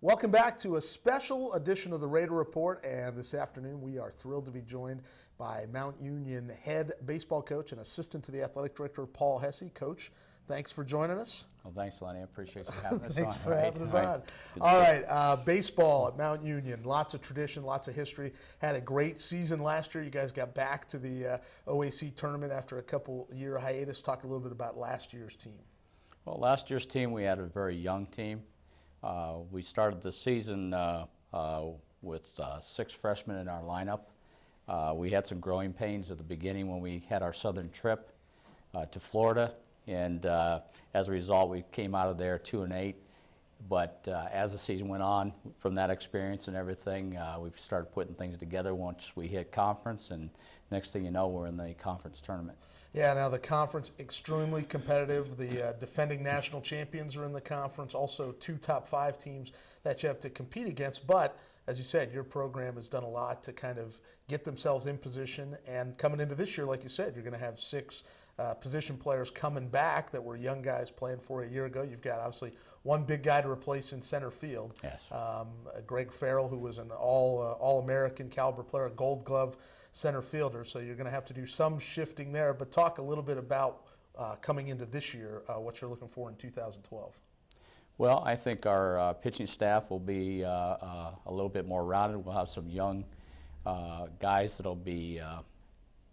Welcome back to a special edition of the Raider Report, and this afternoon we are thrilled to be joined by Mount Union head baseball coach and assistant to the athletic director, Paul Hesse. Coach, thanks for joining us. Well, thanks, Lenny. I appreciate you having us on. Thanks for having us on. Good All right, baseball at Mount Union, lots of tradition, lots of history. Had a great season last year. You guys got back to the OAC tournament after a couple-year hiatus. Talk a little bit about last year's team. Well, last year's team, we had a very young team. We started the season with 6 freshmen in our lineup. We had some growing pains at the beginning when we had our southern trip to Florida, and as a result, we came out of there 2-8. But as the season went on, from that experience and everything, we started putting things together once we hit conference, and next thing you know, we're in the conference tournament. Yeah, now the conference, extremely competitive. The defending national champions are in the conference, also 2 top 5 teams that you have to compete against. But as you said, your program has done a lot to kind of get themselves in position. And coming into this year, like you said, you're going to have 6 position players coming back that were young guys playing for a year ago. You've got obviously one big guy to replace in center field. Yes. Greg Farrell, who was an all-American caliber player, a Gold Glove center fielder. So you're going to have to do some shifting there. But talk a little bit about coming into this year, what you're looking for in 2012. Well, I think our pitching staff will be a little bit more rounded. We'll have some young guys that will be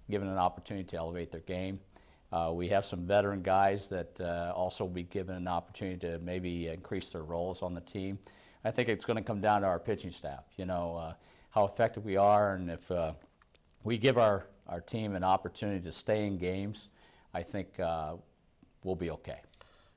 given an opportunity to elevate their game. We have some veteran guys that also will be given an opportunity to maybe increase their roles on the team. I think it's going to come down to our pitching staff, you know, how effective we are, and if we give our team an opportunity to stay in games, I think we'll be okay.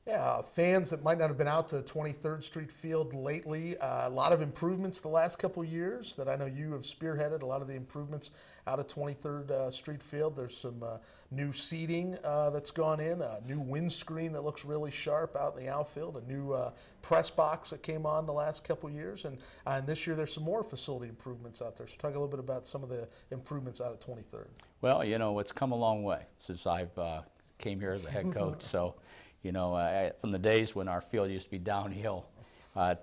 Yeah, fans that might not have been out to 23rd Street Field lately, a lot of improvements the last couple years that I know you have spearheaded, a lot of the improvements out of 23rd Street Field. There's some new seating that's gone in, a new windscreen that looks really sharp out in the outfield, a new press box that came on the last couple years, and this year there's some more facility improvements out there. So talk a little bit about some of the improvements out of 23rd. Well, you know, it's come a long way since I've came here as a head coach. So, you know, from the days when our field used to be downhill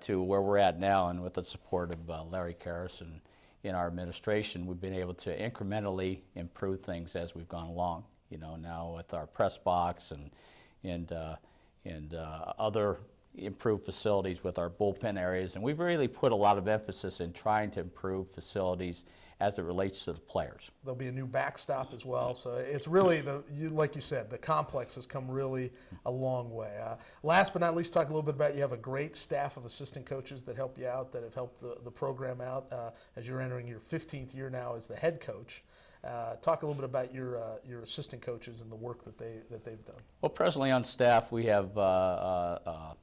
to where we're at now, and with the support of Larry Karras and in our administration, we've been able to incrementally improve things as we've gone along. You know, now with our press box and other improved facilities with our bullpen areas, and we've really put a lot of emphasis in trying to improve facilities as it relates to the players. There'll be a new backstop as well, so it's really, like you said, the complex has come really a long way. Last but not least, talk a little bit about, you have a great staff of assistant coaches that help you out, that have helped the program out as you're entering your 15th year now as the head coach. Talk a little bit about your assistant coaches and the work that they've done. Well, presently on staff we have a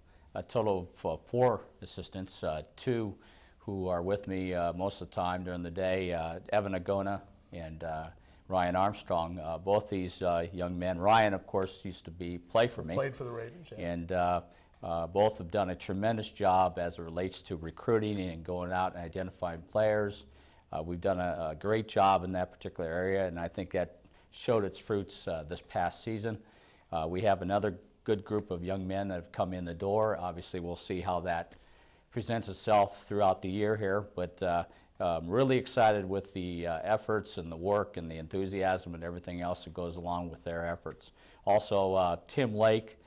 total of 4 assistants, 2 who are with me most of the time during the day, Evan Agona and Ryan Armstrong. Both these young men, Ryan, of course, used to play for me. Played for the Raiders, yeah. And both have done a tremendous job as it relates to recruiting and going out and identifying players. We've done a great job in that particular area, and I think that showed its fruits this past season. We have another good group of young men that have come in the door. Obviously, we'll see how that presents itself throughout the year here, but I'm really excited with the efforts and the work and the enthusiasm and everything else that goes along with their efforts. Also, Tim Lake,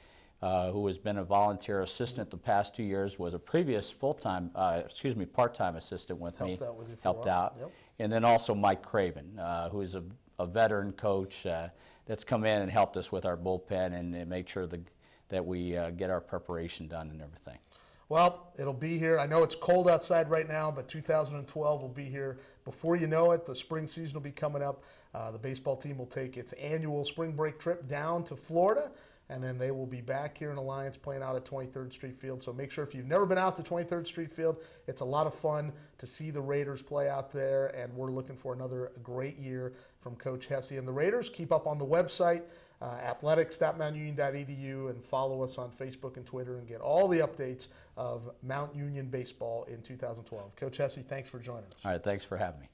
who has been a volunteer assistant the past 2 years, was a previous part-time assistant with me. Helped out. Yep. And then also Mike Craven, who is a veteran coach that's come in and helped us with our bullpen and made sure that we get our preparation done and everything. Well, it'll be here. I know it's cold outside right now, but 2012 will be here. Before you know it, the spring season will be coming up. The baseball team will take its annual spring break trip down to Florida, and then they will be back here in Alliance playing out at 23rd Street Field. So make sure, if you've never been out to 23rd Street Field, it's a lot of fun to see the Raiders play out there, and we're looking for another great year from Coach Hesse and the Raiders. Keep up on the website, athletics.mountunion.edu, and follow us on Facebook and Twitter and get all the updates of Mount Union baseball in 2012. Coach Hesse, thanks for joining us. All right, thanks for having me.